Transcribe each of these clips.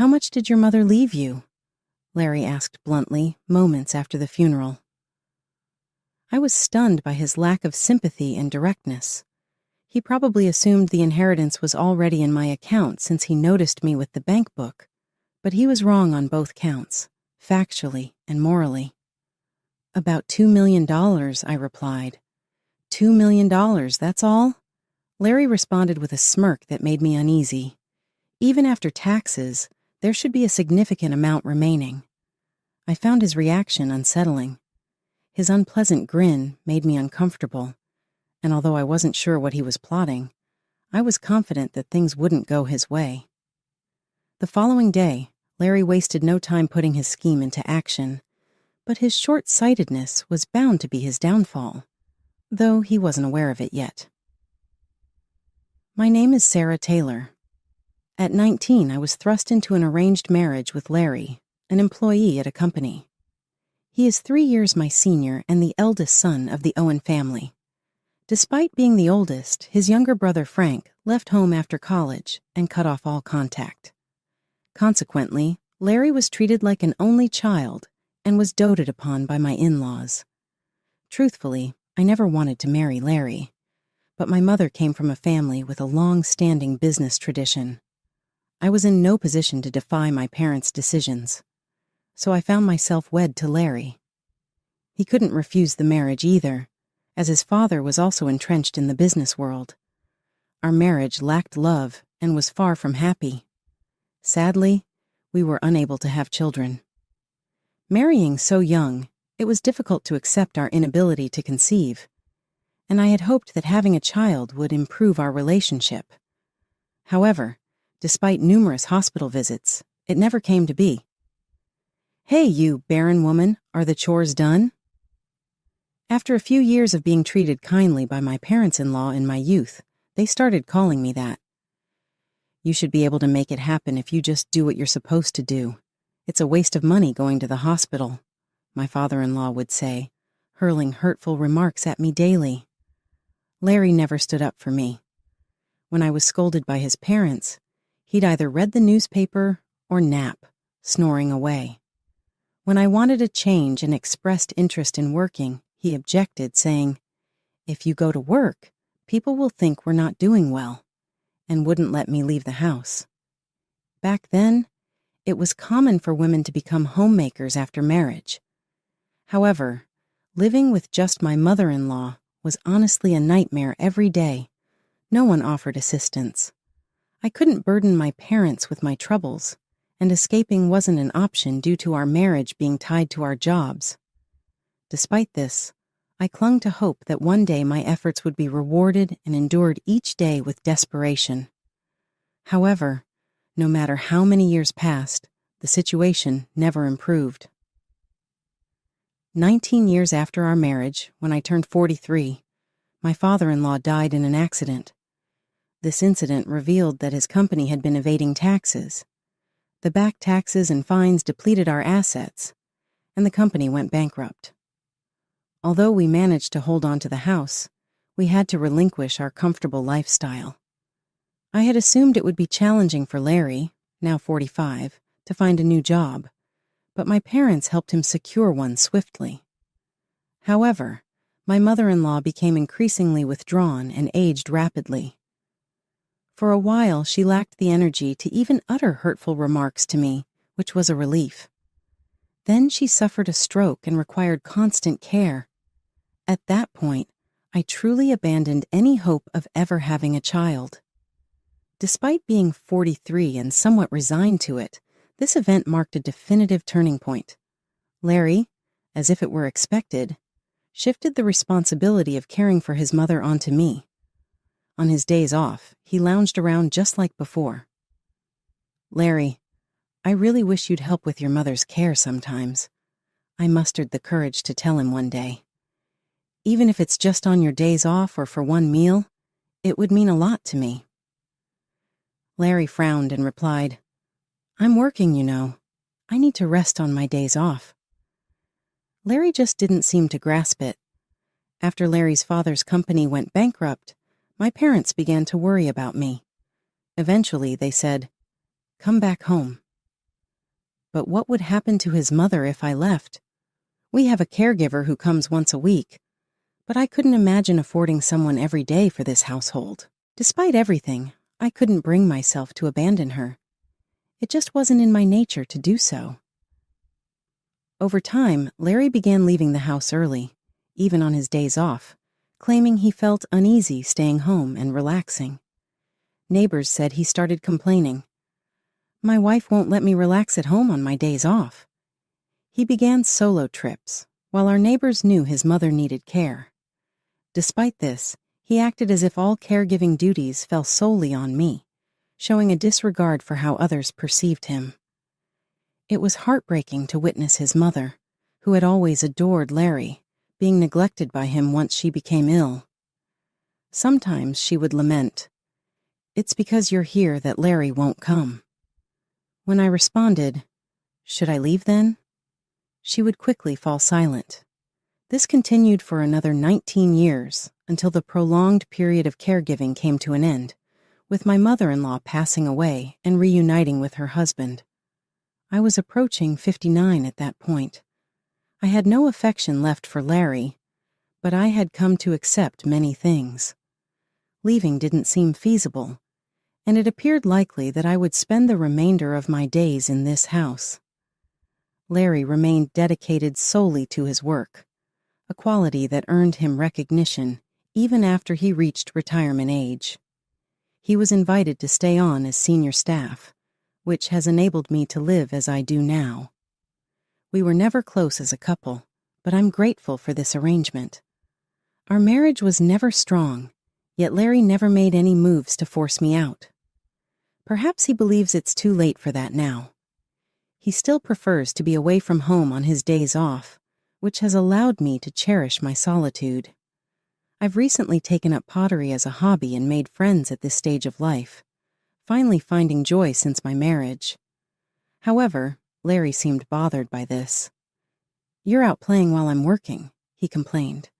"How much did your mother leave you?" Larry asked bluntly, moments after the funeral. I was stunned by his lack of sympathy and directness. He probably assumed the inheritance was already in my account since he noticed me with the bank book, but he was wrong on both counts, factually and morally. "About $2 million, I replied. $2 million, that's all?" Larry responded with a smirk that made me uneasy. Even after taxes, there should be a significant amount remaining. I found his reaction unsettling. His unpleasant grin made me uncomfortable, and although I wasn't sure what he was plotting, I was confident that things wouldn't go his way. The following day, Larry wasted no time putting his scheme into action, but his short-sightedness was bound to be his downfall, though he wasn't aware of it yet. My name is Sarah Taylor. At 19, I was thrust into an arranged marriage with Larry, an employee at a company. He is 3 years my senior and the eldest son of the Owen family. Despite being the oldest, his younger brother Frank left home after college and cut off all contact. Consequently, Larry was treated like an only child and was doted upon by my in-laws. Truthfully, I never wanted to marry Larry, but my mother came from a family with a long-standing business tradition. I was in no position to defy my parents' decisions, so I found myself wed to Larry. He couldn't refuse the marriage either, as his father was also entrenched in the business world. Our marriage lacked love and was far from happy. Sadly, we were unable to have children. Marrying so young, it was difficult to accept our inability to conceive, and I had hoped that having a child would improve our relationship. However, despite numerous hospital visits, it never came to be. "Hey, you barren woman, are the chores done?" After a few years of being treated kindly by my parents-in-law in my youth, they started calling me that. "You should be able to make it happen if you just do what you're supposed to do. It's a waste of money going to the hospital," my father-in-law would say, hurling hurtful remarks at me daily. Larry never stood up for me. When I was scolded by his parents, he'd either read the newspaper or nap, snoring away. When I wanted a change and expressed interest in working, he objected, saying, "If you go to work, people will think we're not doing well," and wouldn't let me leave the house. Back then, it was common for women to become homemakers after marriage. However, living with just my mother-in-law was honestly a nightmare every day. No one offered assistance. I couldn't burden my parents with my troubles, and escaping wasn't an option due to our marriage being tied to our jobs. Despite this, I clung to hope that one day my efforts would be rewarded and endured each day with desperation. However, no matter how many years passed, the situation never improved. 19 years after our marriage, when I turned 43, my father-in-law died in an accident. This incident revealed that his company had been evading taxes. The back taxes and fines depleted our assets, and the company went bankrupt. Although we managed to hold on to the house, we had to relinquish our comfortable lifestyle. I had assumed it would be challenging for Larry, now 45, to find a new job, but my parents helped him secure one swiftly. However, my mother-in-law became increasingly withdrawn and aged rapidly. For a while, she lacked the energy to even utter hurtful remarks to me, which was a relief. Then she suffered a stroke and required constant care. At that point, I truly abandoned any hope of ever having a child. Despite being 43 and somewhat resigned to it, this event marked a definitive turning point. Larry, as if it were expected, shifted the responsibility of caring for his mother onto me. On his days off, he lounged around just like before. "Larry, I really wish you'd help with your mother's care sometimes," I mustered the courage to tell him one day. "Even if it's just on your days off or for one meal, it would mean a lot to me." Larry frowned and replied, "I'm working, you know. I need to rest on my days off." Larry just didn't seem to grasp it. After Larry's father's company went bankrupt, my parents began to worry about me. Eventually, they said, "Come back home. But what would happen to his mother if I left? We have a caregiver who comes once a week, but I couldn't imagine affording someone every day for this household. Despite everything, I couldn't bring myself to abandon her. It just wasn't in my nature to do so. Over time, Larry began leaving the house early, even on his days off, claiming he felt uneasy staying home and relaxing. Neighbors said he started complaining. My wife won't let me relax at home on my days off. He began solo trips, while our neighbors knew his mother needed care. Despite this, he acted as if all caregiving duties fell solely on me, showing a disregard for how others perceived him. It was heartbreaking to witness his mother, who had always adored Larry, being neglected by him once she became ill. Sometimes she would lament, "It's because you're here that Larry won't come." When I responded, "Should I leave then?" she would quickly fall silent. This continued for another 19 years until the prolonged period of caregiving came to an end, with my mother-in-law passing away and reuniting with her husband. I was approaching 59 at that point. I had no affection left for Larry, but I had come to accept many things. Leaving didn't seem feasible, and it appeared likely that I would spend the remainder of my days in this house. Larry remained dedicated solely to his work, a quality that earned him recognition even after he reached retirement age. He was invited to stay on as senior staff, which has enabled me to live as I do now. We were never close as a couple, but I'm grateful for this arrangement. Our marriage was never strong, yet Larry never made any moves to force me out. Perhaps he believes it's too late for that now. He still prefers to be away from home on his days off, which has allowed me to cherish my solitude. I've recently taken up pottery as a hobby and made friends at this stage of life, finally finding joy since my marriage. However, Larry seemed bothered by this. "You're out playing while I'm working," he complained.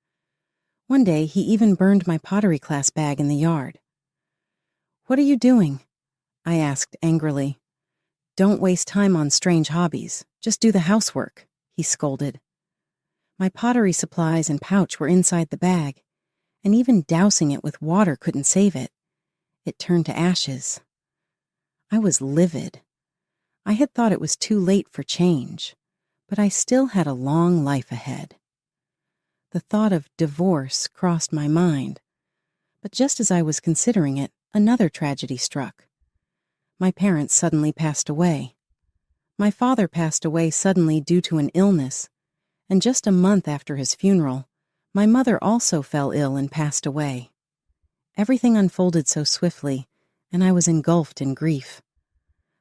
One day, he even burned my pottery class bag in the yard. "What are you doing?" I asked angrily. "Don't waste time on strange hobbies. Just do the housework," he scolded. My pottery supplies and pouch were inside the bag, and even dousing it with water couldn't save it. It turned to ashes. I was livid. I had thought it was too late for change, but I still had a long life ahead. The thought of divorce crossed my mind, but just as I was considering it, another tragedy struck. My parents suddenly passed away. My father passed away suddenly due to an illness, and just a month after his funeral, my mother also fell ill and passed away. Everything unfolded so swiftly, and I was engulfed in grief.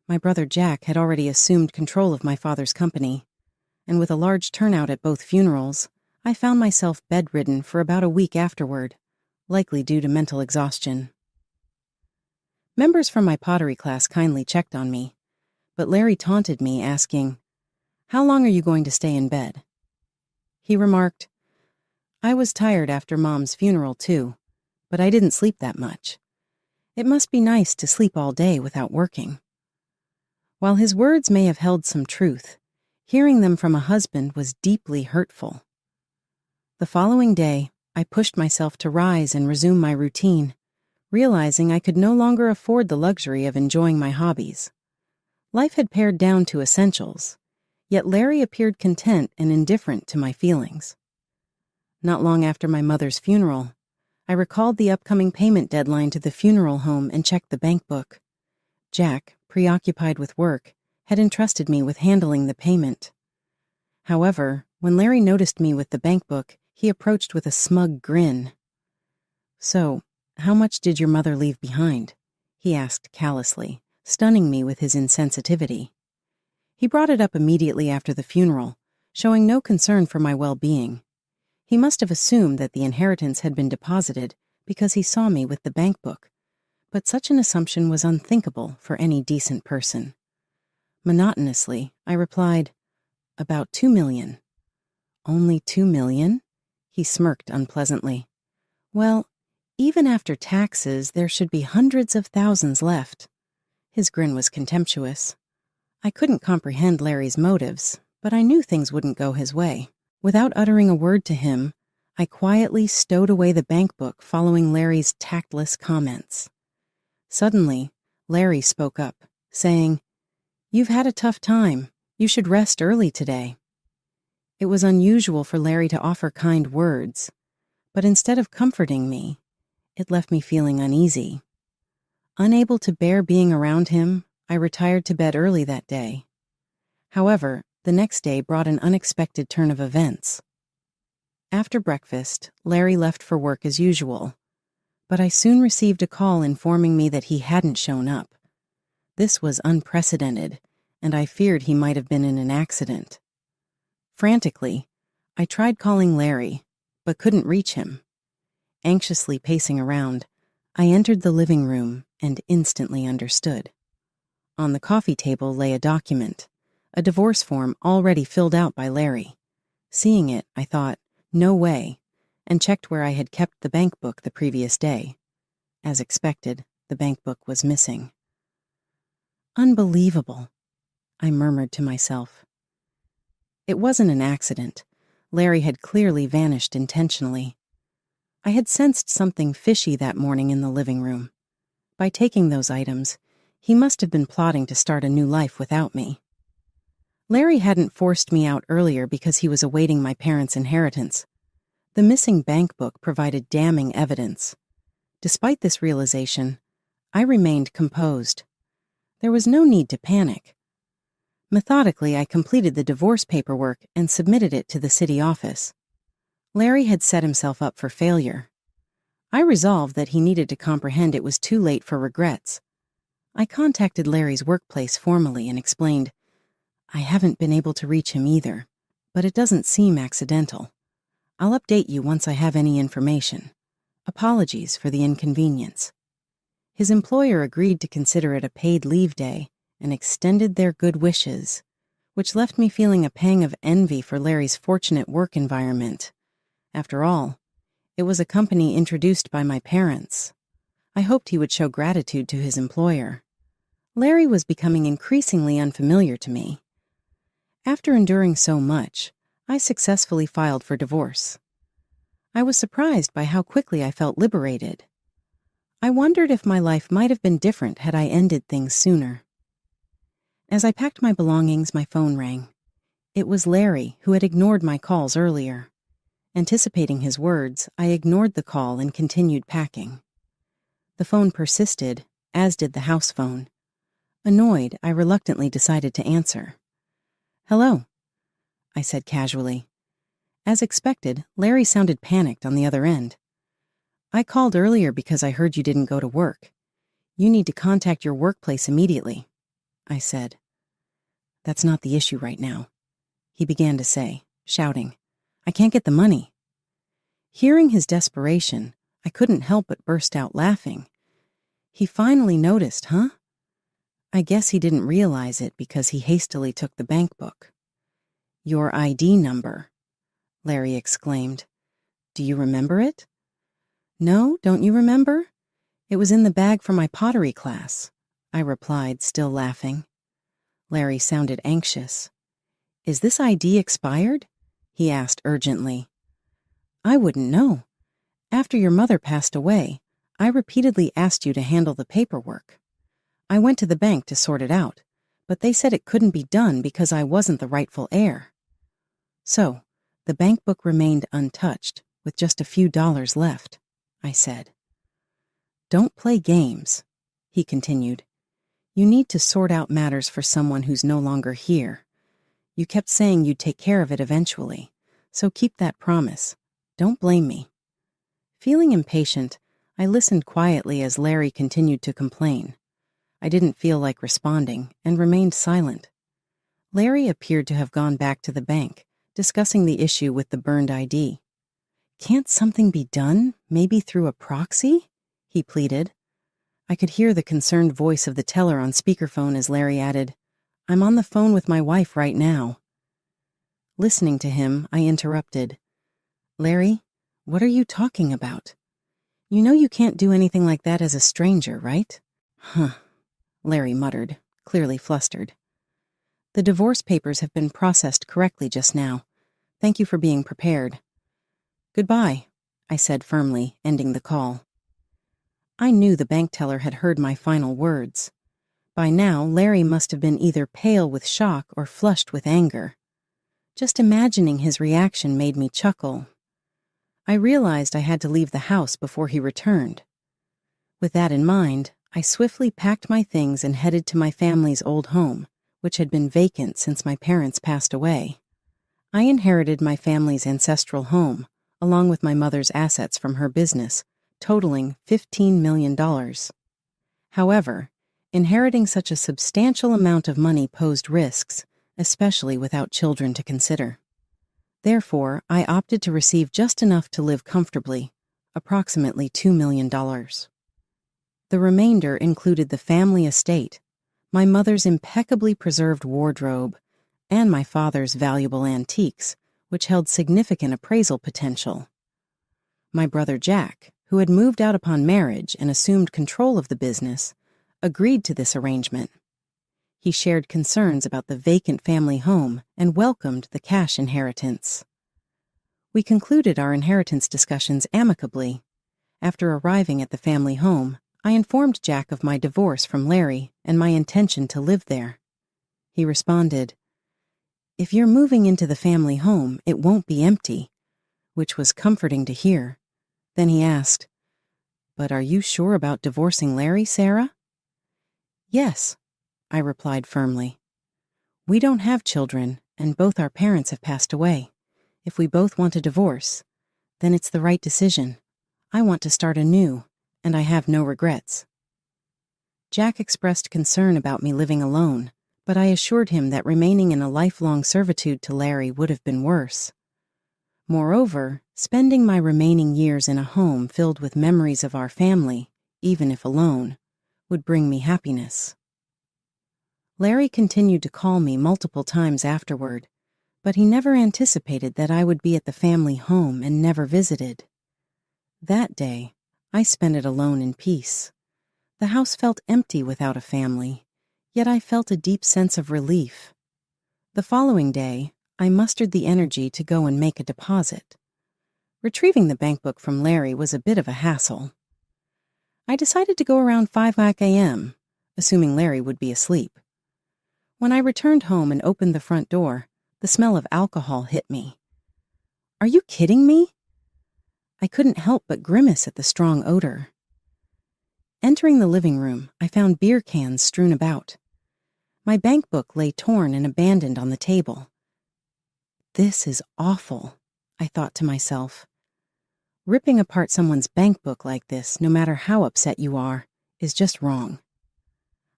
My brother Jack had already assumed control of my father's company, and with a large turnout at both funerals, I found myself bedridden for about a week afterward, likely due to mental exhaustion. Members from my pottery class kindly checked on me, but Larry taunted me, asking, "How long are you going to stay in bed?" He remarked, "I was tired after Mom's funeral too, but I didn't sleep that much. It must be nice to sleep all day without working." While his words may have held some truth, hearing them from a husband was deeply hurtful. The following day, I pushed myself to rise and resume my routine, realizing I could no longer afford the luxury of enjoying my hobbies. Life had pared down to essentials, yet Larry appeared content and indifferent to my feelings. Not long after my mother's funeral, I recalled the upcoming payment deadline to the funeral home and checked the bank book. Jack, preoccupied with work, had entrusted me with handling the payment. However, when Larry noticed me with the bank book, he approached with a smug grin. "So, how much did your mother leave behind?" he asked callously, stunning me with his insensitivity. He brought it up immediately after the funeral, showing no concern for my well-being. He must have assumed that the inheritance had been deposited because he saw me with the bank book, but such an assumption was unthinkable for any decent person. Monotonously, I replied, "About 2 million. "Only 2 million? He smirked unpleasantly. "Well, even after taxes, there should be hundreds of thousands left." His grin was contemptuous. I couldn't comprehend Larry's motives, but I knew things wouldn't go his way. Without uttering a word to him, I quietly stowed away the bank book following Larry's tactless comments. Suddenly, Larry spoke up, saying, "You've had a tough time. You should rest early today." It was unusual for Larry to offer kind words, but instead of comforting me, it left me feeling uneasy. Unable to bear being around him, I retired to bed early that day. However, the next day brought an unexpected turn of events. After breakfast, Larry left for work as usual, but I soon received a call informing me that he hadn't shown up. This was unprecedented, and I feared he might have been in an accident. Frantically, I tried calling Larry, but couldn't reach him. Anxiously pacing around, I entered the living room and instantly understood. On the coffee table lay a document, a divorce form already filled out by Larry. Seeing it, I thought, "No way," and checked where I had kept the bank book the previous day. As expected, the bank book was missing. "Unbelievable," I murmured to myself. It wasn't an accident. Larry had clearly vanished intentionally. I had sensed something fishy that morning in the living room. By taking those items, he must have been plotting to start a new life without me. Larry hadn't forced me out earlier because he was awaiting my parents' inheritance. The missing bank book provided damning evidence. Despite this realization, I remained composed. There was no need to panic. Methodically, I completed the divorce paperwork and submitted it to the city office. Larry had set himself up for failure. I resolved that he needed to comprehend it was too late for regrets. I contacted Larry's workplace formally and explained, "I haven't been able to reach him either, but it doesn't seem accidental. I'll update you once I have any information. Apologies for the inconvenience." His employer agreed to consider it a paid leave day and extended their good wishes, which left me feeling a pang of envy for Larry's fortunate work environment. After all, it was a company introduced by my parents. I hoped he would show gratitude to his employer. Larry was becoming increasingly unfamiliar to me. After enduring so much, I successfully filed for divorce. I was surprised by how quickly I felt liberated. I wondered if my life might have been different had I ended things sooner. As I packed my belongings, my phone rang. It was Larry, who had ignored my calls earlier. Anticipating his words, I ignored the call and continued packing. The phone persisted, as did the house phone. Annoyed, I reluctantly decided to answer. "Hello," I said casually. As expected, Larry sounded panicked on the other end. "I called earlier because I heard you didn't go to work. You need to contact your workplace immediately," I said. "That's not the issue right now," he began to say, shouting. "I can't get the money." Hearing his desperation, I couldn't help but burst out laughing. He finally noticed, huh? I guess he didn't realize it because he hastily took the bank book. "Your ID number," Larry exclaimed. "Do you remember it?" "No, don't you remember? It was in the bag for my pottery class," I replied, still laughing. Larry sounded anxious. "Is this ID expired?" he asked urgently. "I wouldn't know. After your mother passed away, I repeatedly asked you to handle the paperwork. I went to the bank to sort it out, but they said it couldn't be done because I wasn't the rightful heir." "So, the bank book remained untouched, with just a few dollars left," I said. "Don't play games," he continued. "You need to sort out matters for someone who's no longer here. You kept saying you'd take care of it eventually, so keep that promise. Don't blame me." Feeling impatient, I listened quietly as Larry continued to complain. I didn't feel like responding and remained silent. Larry appeared to have gone back to the bank, discussing the issue with the burned ID. "Can't something be done, maybe through a proxy?" he pleaded. I could hear the concerned voice of the teller on speakerphone as Larry added, "I'm on the phone with my wife right now." Listening to him, I interrupted. "Larry, what are you talking about? You know you can't do anything like that as a stranger, right?" "Huh," Larry muttered, clearly flustered. The divorce papers have been processed correctly just now. Thank you for being prepared. Goodbye, I said firmly, ending the call. I knew the bank teller had heard my final words. By now, Larry must have been either pale with shock or flushed with anger. Just imagining his reaction made me chuckle. I realized I had to leave the house before he returned. With that in mind, I swiftly packed my things and headed to my family's old home, which had been vacant since my parents passed away. I inherited my family's ancestral home, along with my mother's assets from her business, totaling $15 million. However, inheriting such a substantial amount of money posed risks, especially without children to consider. Therefore, I opted to receive just enough to live comfortably, approximately $2 million. The remainder included the family estate, my mother's impeccably preserved wardrobe, and my father's valuable antiques, which held significant appraisal potential. My brother Jack, who had moved out upon marriage and assumed control of the business, agreed to this arrangement. He shared concerns about the vacant family home and welcomed the cash inheritance. We concluded our inheritance discussions amicably. After arriving at the family home, I informed Jack of my divorce from Larry and my intention to live there. He responded, "If you're moving into the family home, it won't be empty," which was comforting to hear. Then he asked, "But are you sure about divorcing Larry, Sarah?" "Yes," I replied firmly. "We don't have children, and both our parents have passed away. If we both want a divorce, then it's the right decision. I want to start anew, and I have no regrets." Jack expressed concern about me living alone, but I assured him that remaining in a lifelong servitude to Larry would have been worse. Moreover, spending my remaining years in a home filled with memories of our family, even if alone, would bring me happiness. Larry continued to call me multiple times afterward, but he never anticipated that I would be at the family home and never visited. That day, I spent it alone in peace. The house felt empty without a family, yet I felt a deep sense of relief. The following day, I mustered the energy to go and make a deposit. Retrieving the bank book from Larry was a bit of a hassle. I decided to go around 5 a.m., assuming Larry would be asleep. When I returned home and opened the front door, the smell of alcohol hit me. "Are you kidding me?" I couldn't help but grimace at the strong odor. Entering the living room, I found beer cans strewn about. My bank book lay torn and abandoned on the table. "This is awful," I thought to myself. Ripping apart someone's bank book like this, no matter how upset you are, is just wrong.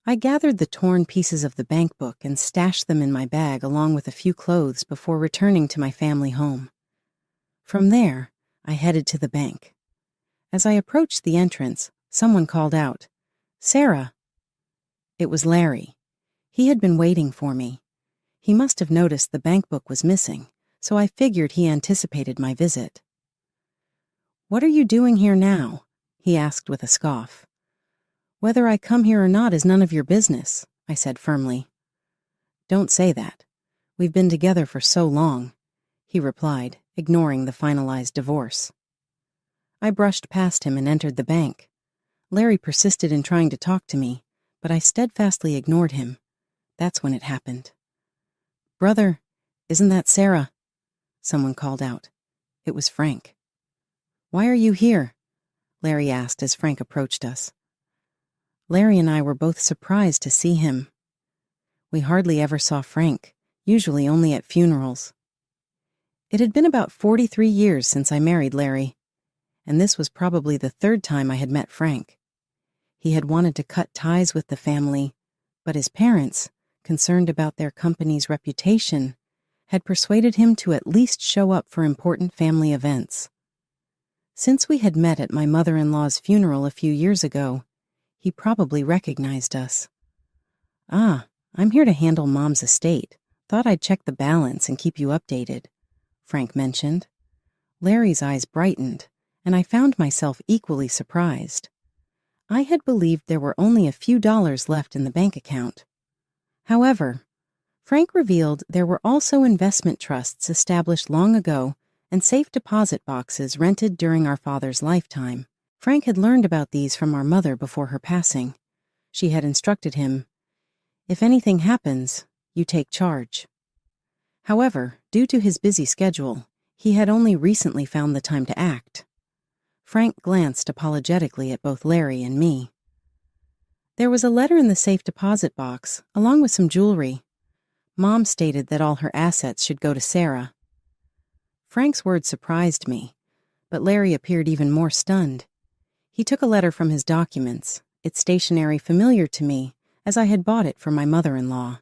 I gathered the torn pieces of the bank book and stashed them in my bag along with a few clothes before returning to my family home. From there, I headed to the bank. As I approached the entrance, someone called out, "Sarah!" It was Larry. He had been waiting for me. He must have noticed the bank book was missing, so I figured he anticipated my visit. "What are you doing here now?" he asked with a scoff. "Whether I come here or not is none of your business," I said firmly. "Don't say that. We've been together for so long," he replied, ignoring the finalized divorce. I brushed past him and entered the bank. Larry persisted in trying to talk to me, but I steadfastly ignored him. That's when it happened. "Brother, isn't that Sarah?" someone called out. It was Frank. "Why are you here?" Larry asked as Frank approached us. Larry and I were both surprised to see him. We hardly ever saw Frank, usually only at funerals. It had been about 43 years since I married Larry, and this was probably the third time I had met Frank. He had wanted to cut ties with the family, but his parents, concerned about their company's reputation, had persuaded him to at least show up for important family events. Since we had met at my mother-in-law's funeral a few years ago, he probably recognized us. "Ah, I'm here to handle Mom's estate. Thought I'd check the balance and keep you updated," Frank mentioned. Larry's eyes brightened, and I found myself equally surprised. I had believed there were only a few dollars left in the bank account. However, Frank revealed there were also investment trusts established long ago and safe deposit boxes rented during our father's lifetime. Frank had learned about these from our mother before her passing. She had instructed him, "If anything happens, you take charge." However, due to his busy schedule, he had only recently found the time to act. Frank glanced apologetically at both Larry and me. There was a letter in the safe deposit box, along with some jewelry. Mom stated that all her assets should go to Sarah. Frank's words surprised me, but Larry appeared even more stunned. He took a letter from his documents, its stationery familiar to me, as I had bought it for my mother-in-law.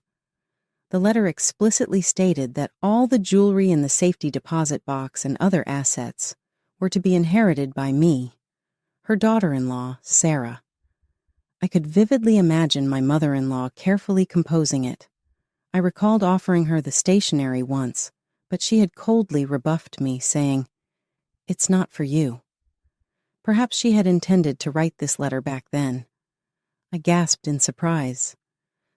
The letter explicitly stated that all the jewelry in the safety deposit box and other assets were to be inherited by me, her daughter-in-law, Sarah. I could vividly imagine my mother-in-law carefully composing it. I recalled offering her the stationery once, but she had coldly rebuffed me, saying, "It's not for you." Perhaps she had intended to write this letter back then. I gasped in surprise.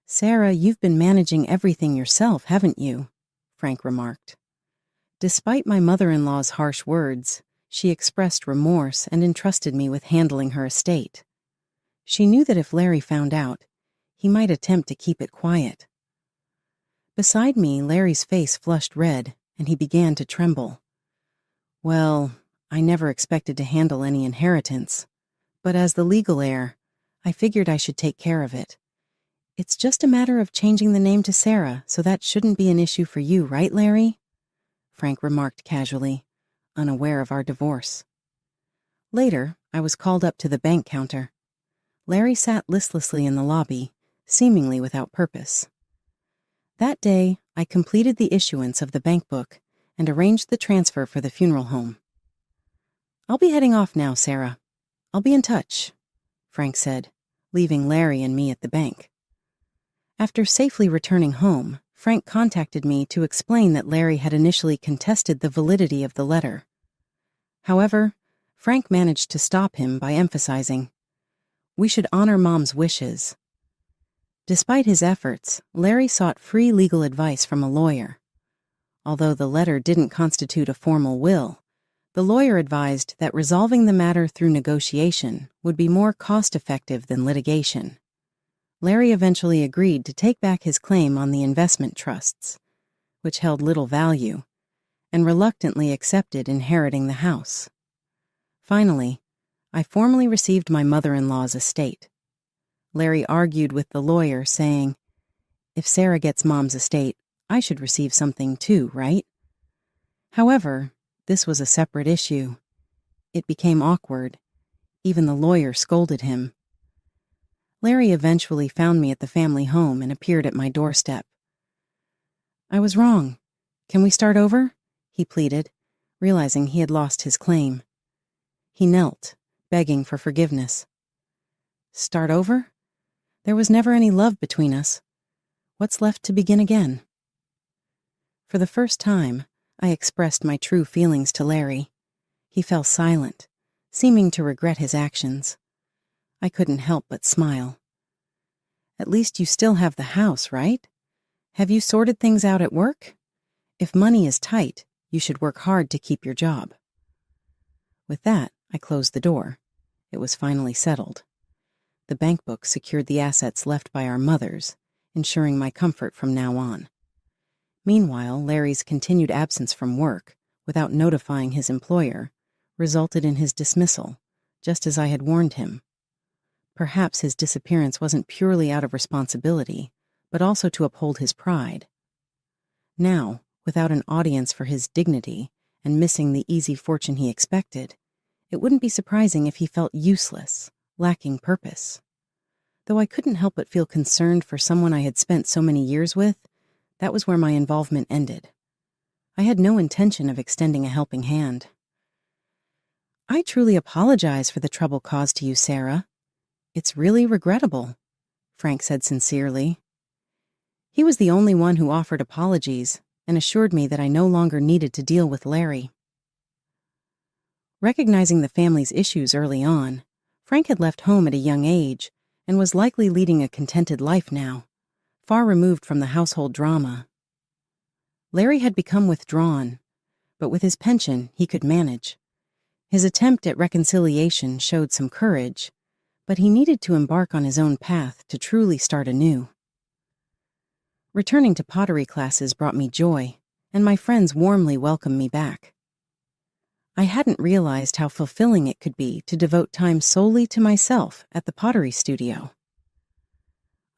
"Sarah, you've been managing everything yourself, haven't you?" Frank remarked. Despite my mother-in-law's harsh words, she expressed remorse and entrusted me with handling her estate. She knew that if Larry found out, he might attempt to keep it quiet. Beside me, Larry's face flushed red, and he began to tremble. "Well, I never expected to handle any inheritance, but as the legal heir, I figured I should take care of it. It's just a matter of changing the name to Sarah, so that shouldn't be an issue for you, right, Larry?" Frank remarked casually, unaware of our divorce. Later, I was called up to the bank counter. Larry sat listlessly in the lobby, seemingly without purpose. That day, I completed the issuance of the bank book and arranged the transfer for the funeral home. "I'll be heading off now, Sarah. I'll be in touch," Frank said, leaving Larry and me at the bank. After safely returning home, Frank contacted me to explain that Larry had initially contested the validity of the letter. However, Frank managed to stop him by emphasizing, "We should honor Mom's wishes." Despite his efforts, Larry sought free legal advice from a lawyer. Although the letter didn't constitute a formal will, the lawyer advised that resolving the matter through negotiation would be more cost-effective than litigation. Larry eventually agreed to take back his claim on the investment trusts, which held little value, and reluctantly accepted inheriting the house. Finally, I formally received my mother-in-law's estate. Larry argued with the lawyer, saying, "If Sarah gets Mom's estate, I should receive something too, right?" However, this was a separate issue. It became awkward. Even the lawyer scolded him. Larry eventually found me at the family home and appeared at my doorstep. "I was wrong. Can we start over?" he pleaded, realizing he had lost his claim. He knelt, begging for forgiveness. "Start over? There was never any love between us. What's left to begin again?" For the first time, I expressed my true feelings to Larry. He fell silent, seeming to regret his actions. I couldn't help but smile. "At least you still have the house, right? Have you sorted things out at work? If money is tight, you should work hard to keep your job." With that, I closed the door. It was finally settled. The bank book secured the assets left by our mothers, ensuring my comfort from now on. Meanwhile, Larry's continued absence from work, without notifying his employer, resulted in his dismissal, just as I had warned him. Perhaps his disappearance wasn't purely out of responsibility, but also to uphold his pride. Now, without an audience for his dignity and missing the easy fortune he expected, it wouldn't be surprising if he felt useless, lacking purpose. Though I couldn't help but feel concerned for someone I had spent so many years with, that was where my involvement ended. I had no intention of extending a helping hand. "I truly apologize for the trouble caused to you, Sarah. It's really regrettable," Frank said sincerely. He was the only one who offered apologies and assured me that I no longer needed to deal with Larry. Recognizing the family's issues early on, Frank had left home at a young age and was likely leading a contented life now, far removed from the household drama. Larry had become withdrawn, but with his pension, he could manage. His attempt at reconciliation showed some courage, but he needed to embark on his own path to truly start anew. Returning to pottery classes brought me joy, and my friends warmly welcomed me back. I hadn't realized how fulfilling it could be to devote time solely to myself at the pottery studio.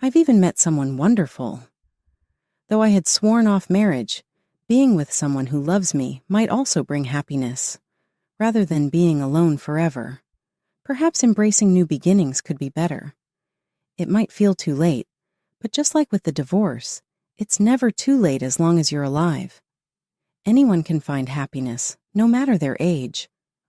I've even met someone wonderful. Though I had sworn off marriage, being with someone who loves me might also bring happiness, rather than being alone forever. Perhaps embracing new beginnings could be better. It might feel too late, but just like with the divorce, it's never too late as long as you're alive. Anyone can find happiness, no matter their age,